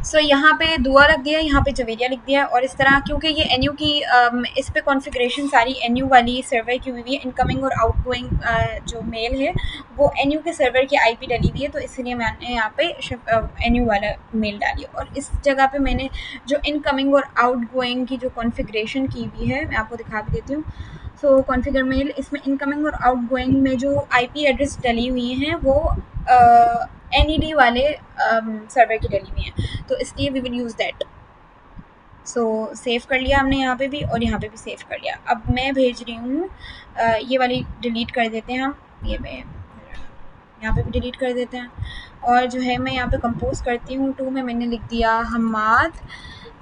सो यहाँ पे दुआ रख दिया, यहाँ पे जवेरिया लिख दिया, और इस तरह क्योंकि ये एनयू की इस पे कॉन्फ़िगरेशन सारी एनयू वाली सर्वर की हुई है, इनकमिंग और आउटगोइंग जो मेल है वो एनयू के सर्वर की आईपी डली हुई है, तो इसलिए मैंने यहाँ पे एनयू वाला मेल डाली, और इस जगह पे मैंने जो इनकमिंग और आउटगोइंग की जो कॉन्फ़िगरेशन की हुई है मैं आपको दिखा भी देती हूँ। सो कॉन्फ़िगर मेल, इसमें इनकमिंग और आउटगोइंग में जो आईपी एड्रेस डली हुई हैं वो एनईडी वाले सर्वर की डली हुई हैं, तो इसलिए we will use that. So save कर लिया हमने यहाँ पे भी, और यहाँ पे भी सेव कर लिया। अब मैं भेज रही हूँ ये वाली डिलीट कर देते हैं हम, ये मैं यहाँ पे भी डिलीट कर देते हैं, और जो है मैं यहाँ पे कंपोज करती हूँ, टू में मैंने लिख दिया हमाद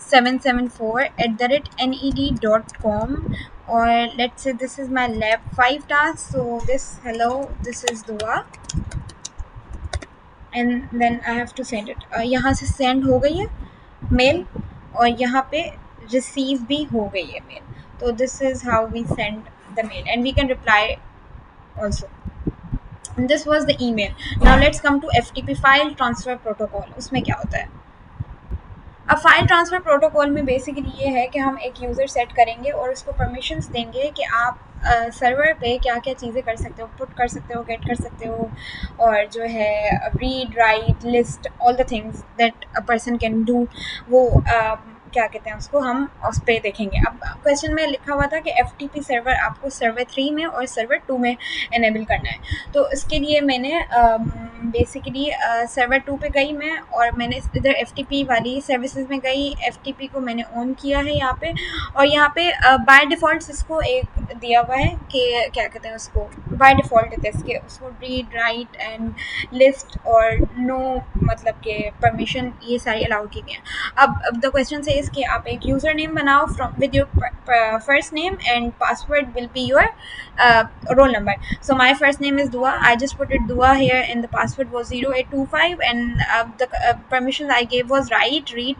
774@ned.com, और let's say this is my lab 5 task, so this hello this is Dua, and then I have to send it. यहाँ से सेंड हो गई है मेल, और यहाँ पे रिसीव भी हो गई है मेल, तो this is how we send the mail and we can reply also. This was the email. Now let's come to FTP file transfer protocol. उसमें क्या होता है? अब फाइल ट्रांसफ़र प्रोटोकॉल में बेसिकली ये है कि हम एक यूज़र सेट करेंगे और उसको परमिशंस देंगे कि आप सर्वर पे क्या क्या चीज़ें कर सकते हो, पुट कर सकते हो, गेट कर सकते हो, और जो है read write list all the things that a person can do, वो क्या कहते हैं उसको, हम उस पर देखेंगे। अब क्वेश्चन में लिखा हुआ था कि FTP सर्वर आपको सर्वर 3 में और सर्वर 2 में इनेबल करना है, तो इसके लिए मैंने बेसिकली सर्वर 2 पे गई मैं, और मैंने इधर FTP वाली सर्विसेज में गई, FTP को मैंने ऑन किया है यहाँ पे, और यहाँ पे बाय डिफ़ॉल्ट इसको एक दिया हुआ है कि क्या कहते हैं उसको, बाय डिफ़ॉल्ट है इसके, उसको रीड राइट एंड लिस्ट और नो मतलब के परमिशन ये सारी अलाउ की गई हैं। अब द क्वेश्चन से कि आप एक यूज़र नेम बनाओ from with your first name and password will be your roll number. So my first name is Dua. I just put it Dua here, and the password was 0825, and the permissions I gave was write, read.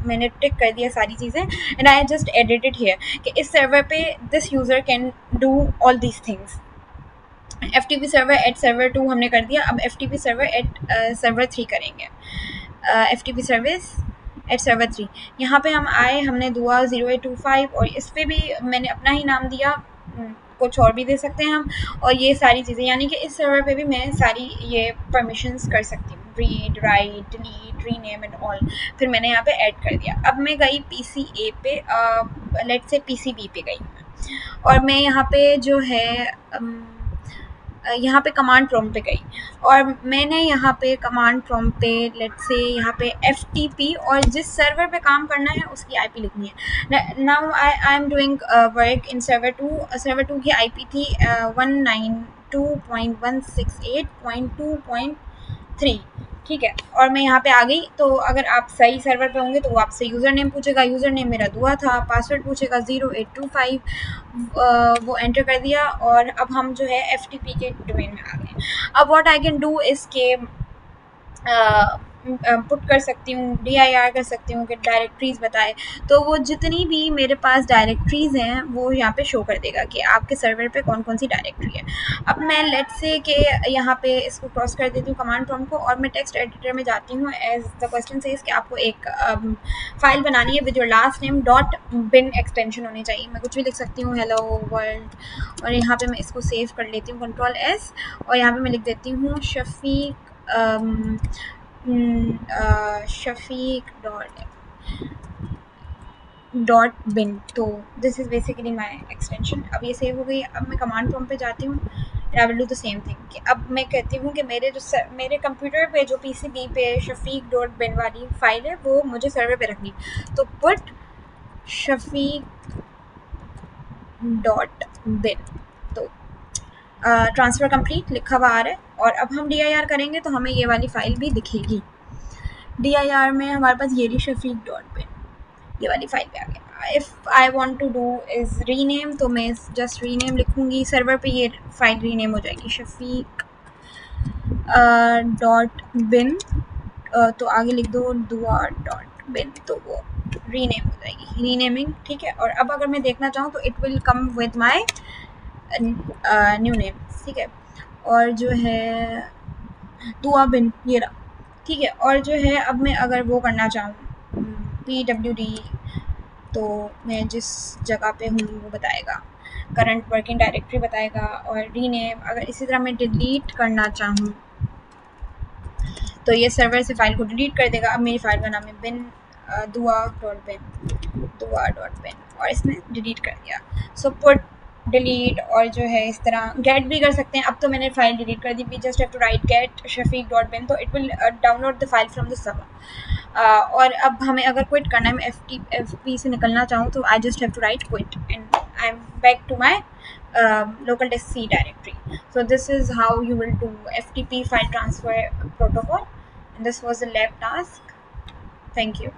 मैंने टिक कर दिया सारी चीज़ें, and I just edited here कि इस server पे this user can do all these things. FTP server at server 2 हमने कर दिया, अब FTP सर्वर एट सर्वर 3 करेंगे। FTP सर्विस एट सर्वर 3, यहाँ पे हम आए, हमने दुआ 0825, और इस पर भी मैंने अपना ही नाम दिया, कुछ और भी दे सकते हैं हम, और ये सारी चीज़ें, यानी कि इस सर्वर पे भी मैं सारी ये परमिशंस कर सकती हूँ, read write delete rename and all. फिर मैंने यहाँ पे ऐड कर दिया। अब मैं गई PCA पे, लेट्स से PCB पे गई मैं, और मैं यहाँ पे जो है यहाँ पे कमांड प्रॉम्प्ट पे गई, और मैंने यहाँ पे कमांड प्रॉम्प्ट पे लेट्स से यहाँ पे FTP और जिस सर्वर पे काम करना है उसकी IP लिखनी है। Now I am doing work in server 2। Server 2 की IP थी 192.168.2.3, ठीक है, और मैं यहाँ पे आ गई। तो अगर आप सही सर्वर पे होंगे तो वो आपसे यूज़र नेम पूछेगा, यूज़र नेम मेरा दुआ था, पासवर्ड पूछेगा 0825, वो एंटर कर दिया, और अब हम जो है FTP के डोमेन में आ गए। अब what I can do is के पुट कर सकती हूँ, DIR कर सकती हूँ कि डायरेक्टरीज़ बताए, तो वो जितनी भी मेरे पास डायरेक्टरीज़ हैं वो यहाँ पे शो कर देगा कि आपके सर्वर पे कौन कौन सी डायरेक्टरी है। अब मैं लेट्स से कि यहाँ पे इसको क्रॉस कर देती हूँ कमांड प्रॉम्प्ट को, और मैं टेक्स्ट एडिटर में जाती हूँ। एज द क्वेश्चन से कि आपको एक फाइल बनानी है with your last name .bin extension होनी चाहिए, मैं कुछ भी लिख सकती हूँ, हेलो वर्ल्ड, और यहाँ पे मैं इसको सेव कर लेती हूँ Ctrl+S, और यहाँ पे मैं लिख देती हूँ शफीक डॉट बिन। तो this is basically my extension. अब ये सेव हो गई। अब मैं कमांड प्रॉम्प्ट पे जाती हूँ, I will do the same thing कि अब मैं कहती हूँ कि मेरे कंप्यूटर पे जो PCB पे शफीक डॉट बिन वाली फाइल है वो मुझे सर्वर पे रखनी, तो पुट शफीक डॉट बिन। तो ट्रांसफ़र कंप्लीट लिखा हुआ आ रहा है, और अब हम DIR करेंगे तो हमें ये वाली फ़ाइल भी दिखेगी। DIR में हमारे पास ये शफीक डॉट बिन, ये वाली फाइल पे आ गया। If I want to do is rename, तो मैं जस्ट रीनेम लिखूँगी, सर्वर पे ये फाइल रीनेम हो जाएगी शफीक डॉट बिन, तो आगे लिख दो दुआ डॉट बिन, तो वो रीनेम हो जाएगी, रीनेमिंग, ठीक है। और अब अगर मैं देखना चाहूँ तो it will come with my new name, ठीक है। और जो है दुआ बिन ये रहा, ठीक है। और जो है अब मैं अगर वो करना चाहूँ PWD, तो मैं जिस जगह पे हूँ वो बताएगा, करंट वर्किंग डायरेक्टरी बताएगा। और रीनेम, अगर इसी तरह मैं डिलीट करना चाहूँ तो ये सर्वर से फाइल को डिलीट कर देगा। अब मेरी फाइल का नाम है बिन दुआ.bin और इसने डिलीट कर दिया। सो पुट डिलीट, और जो है इस तरह गेट भी कर सकते हैं। अब तो मैंने फाइल डिलीट कर दी, we just have to write get shafiq.bin, तो it will download the file from the server. और अब हमें अगर क्विट करना है, मैं एफ पी से निकलना चाहूँ तो I just have to write quit and I am back to my local disk C directory. So this is how you will do FTP file transfer protocol, and this was the lab task. Thank you.